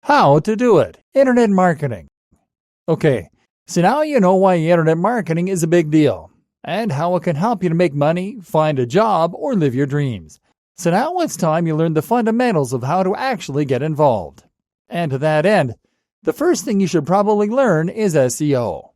How to do it. Internet marketing. Okay, so now you know why internet marketing is a big deal and how it can help you to make money, find a job, or live your dreams. So now it's time you learn the fundamentals of how to actually get involved. And to that end, the first thing you should probably learn is SEO.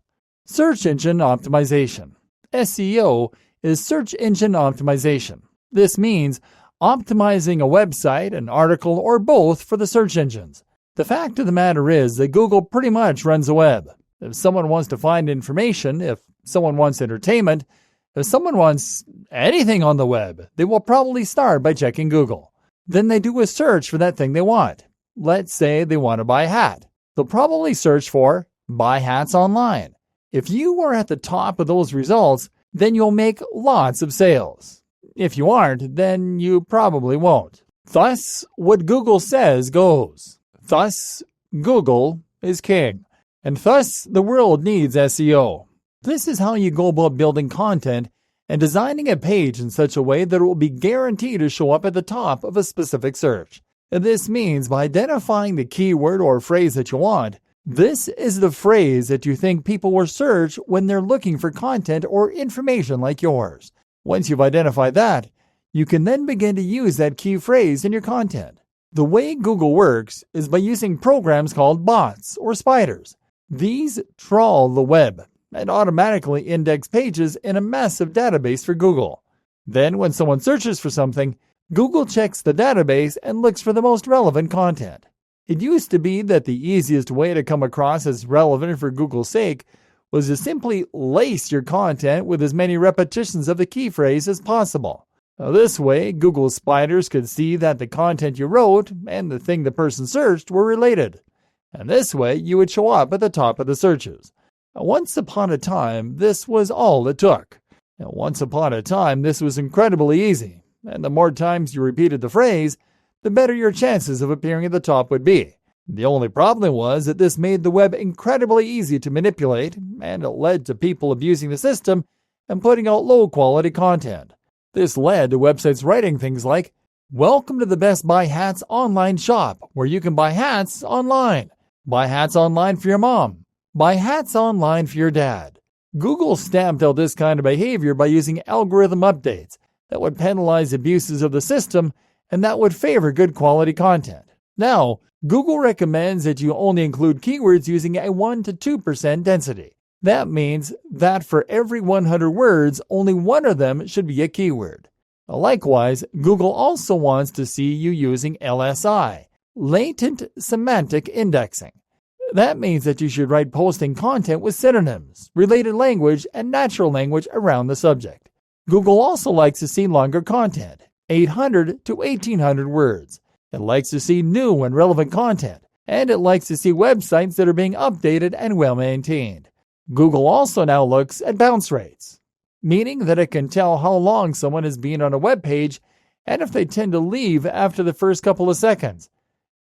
Search Engine Optimization. SEO is Search Engine Optimization. This means optimizing a website, an article, or both for the search engines. The fact of the matter is that Google pretty much runs the web. If someone wants to find information, if someone wants entertainment, if someone wants anything on the web, they will probably start by checking Google. Then they do a search for that thing they want. Let's say they want to buy a hat. They'll probably search for buy hats online. If you are at the top of those results, then you'll make lots of sales. If you aren't, then you probably won't. Thus, what Google says goes. Thus, Google is king. And thus, the world needs SEO. This is how you go about building content and designing a page in such a way that it will be guaranteed to show up at the top of a specific search. And this means by identifying the keyword or phrase that you want. This is the phrase that you think people will search when they're looking for content or information like yours. Once you've identified that, you can then begin to use that key phrase in your content. The way Google works is by using programs called bots or spiders. These trawl the web and automatically index pages in a massive database for Google. Then when someone searches for something, Google checks the database and looks for the most relevant content. It used to be that the easiest way to come across as relevant for Google's sake was to simply lace your content with as many repetitions of the key phrase as possible. This way, Google spiders could see that the content you wrote and the thing the person searched were related. And this way, you would show up at the top of the searches. Once upon a time, this was all it took. Once upon a time, this was incredibly easy. And the more times you repeated the phrase, the better your chances of appearing at the top would be. The only problem was that this made the web incredibly easy to manipulate, and it led to people abusing the system and putting out low-quality content. This led to websites writing things like, "Welcome to the Best Buy Hats online shop, where you can buy hats online. Buy hats online for your mom. Buy hats online for your dad." Google stamped out this kind of behavior by using algorithm updates that would penalize abuses of the system and that would favor good quality content. Now, Google recommends that you only include keywords using a 1 to 2% density. That means that for every 100 words, only one of them should be a keyword. Likewise, Google also wants to see you using LSI, latent semantic indexing. That means that you should write posting content with synonyms, related language, and natural language around the subject. Google also likes to see longer content, 800 to 1800 words. It likes to see new and relevant content, and it likes to see websites that are being updated and well-maintained. Google also now looks at bounce rates, meaning that it can tell how long someone has been on a web page and if they tend to leave after the first couple of seconds.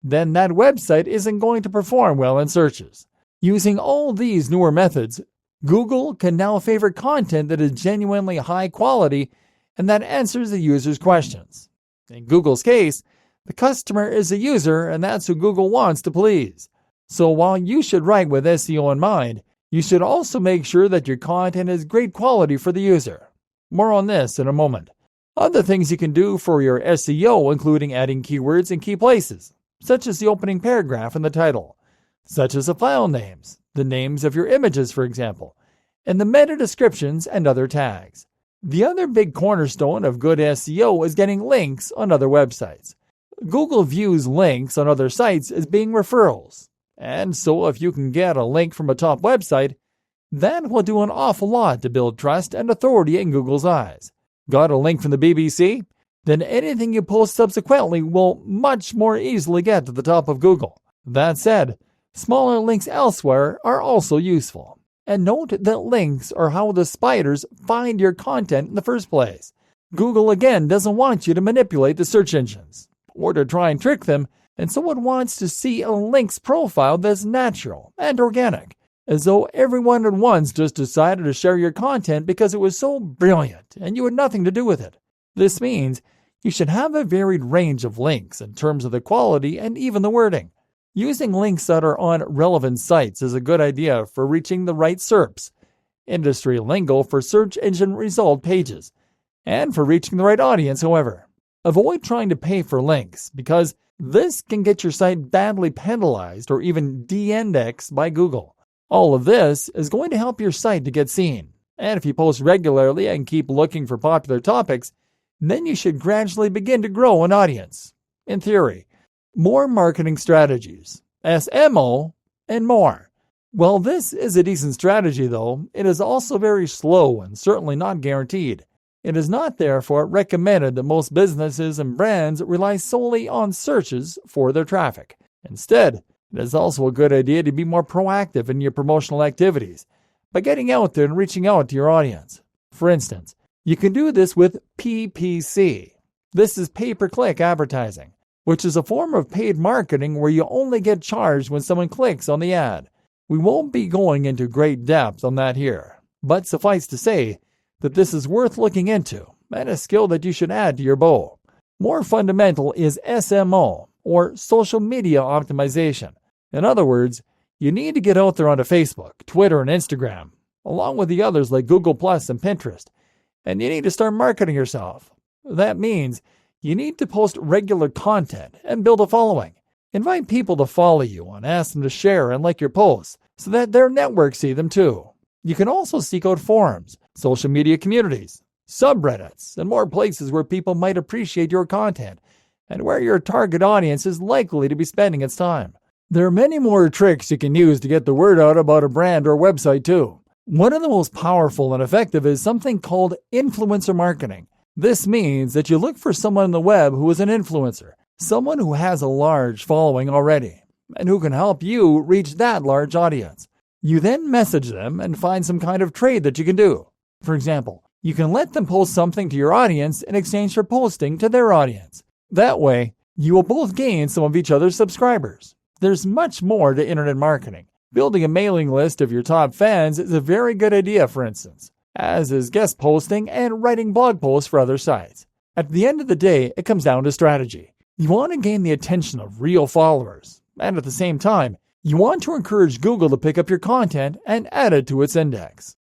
Then that website isn't going to perform well in searches. Using all these newer methods, Google can now favor content that is genuinely high quality and that answers the user's questions. In Google's case, the customer is the user, and that's who Google wants to please. So while you should write with SEO in mind, you should also make sure that your content is great quality for the user. More on this in a moment. Other things you can do for your SEO including adding keywords in key places, such as the opening paragraph and the title, such as the file names, the names of your images, for example, and the meta descriptions and other tags. The other big cornerstone of good SEO is getting links on other websites. Google views links on other sites as being referrals. And so if you can get a link from a top website, that will do an awful lot to build trust and authority in Google's eyes. Got a link from the BBC? Then anything you post subsequently will much more easily get to the top of Google. That said, smaller links elsewhere are also useful. And note that links are how the spiders find your content in the first place. Google again doesn't want you to manipulate the search engines or to try and trick them, and so it wants to see a link's profile that's natural and organic, as though everyone at once just decided to share your content because it was so brilliant and you had nothing to do with it. This means you should have a varied range of links in terms of the quality and even the wording. Using links that are on relevant sites is a good idea for reaching the right SERPs, industry lingo for search engine result pages, and for reaching the right audience, however. Avoid trying to pay for links because this can get your site badly penalized or even de-indexed by Google. All of this is going to help your site to get seen. And if you post regularly and keep looking for popular topics, then you should gradually begin to grow an audience. In theory, more marketing strategies, SMO, and more. While this is a decent strategy, though, it is also very slow and certainly not guaranteed. It is not therefore recommended that most businesses and brands rely solely on searches for their traffic. Instead, it is also a good idea to be more proactive in your promotional activities by getting out there and reaching out to your audience. For instance, you can do this with PPC. This is pay-per-click advertising, which is a form of paid marketing where you only get charged when someone clicks on the ad. We won't be going into great depth on that here, but suffice to say that this is worth looking into and a skill that you should add to your bow. More fundamental is SMO, or social media optimization. In other words, you need to get out there onto Facebook, Twitter, and Instagram, along with the others like Google+ and Pinterest, and you need to start marketing yourself. That means you need to post regular content and build a following. Invite people to follow you and ask them to share and like your posts so that their networks see them too. You can also seek out forums, social media communities, subreddits, and more places where people might appreciate your content and where your target audience is likely to be spending its time. There are many more tricks you can use to get the word out about a brand or website too. One of the most powerful and effective is something called influencer marketing. This means that you look for someone on the web who is an influencer, someone who has a large following already, and who can help you reach that large audience. You then message them and find some kind of trade that you can do. For example, you can let them post something to your audience in exchange for posting to their audience. That way, you will both gain some of each other's subscribers. There's much more to internet marketing. Building a mailing list of your top fans is a very good idea, for instance, as is guest posting and writing blog posts for other sites. At the end of the day, it comes down to strategy. You want to gain the attention of real followers, and at the same time, you want to encourage Google to pick up your content and add it to its index.